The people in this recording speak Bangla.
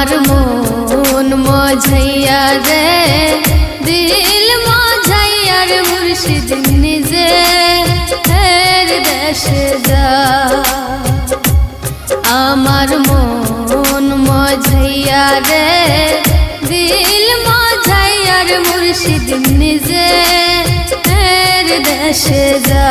আমার মন মজাইয়া রে দিল মজাইয়া রে মুর্শিদ নিজে হের দেশে যা আমার মন মজাইয়া রে দিল মজাইয়া রে মুর্শিদ নিজে হের দেশে যা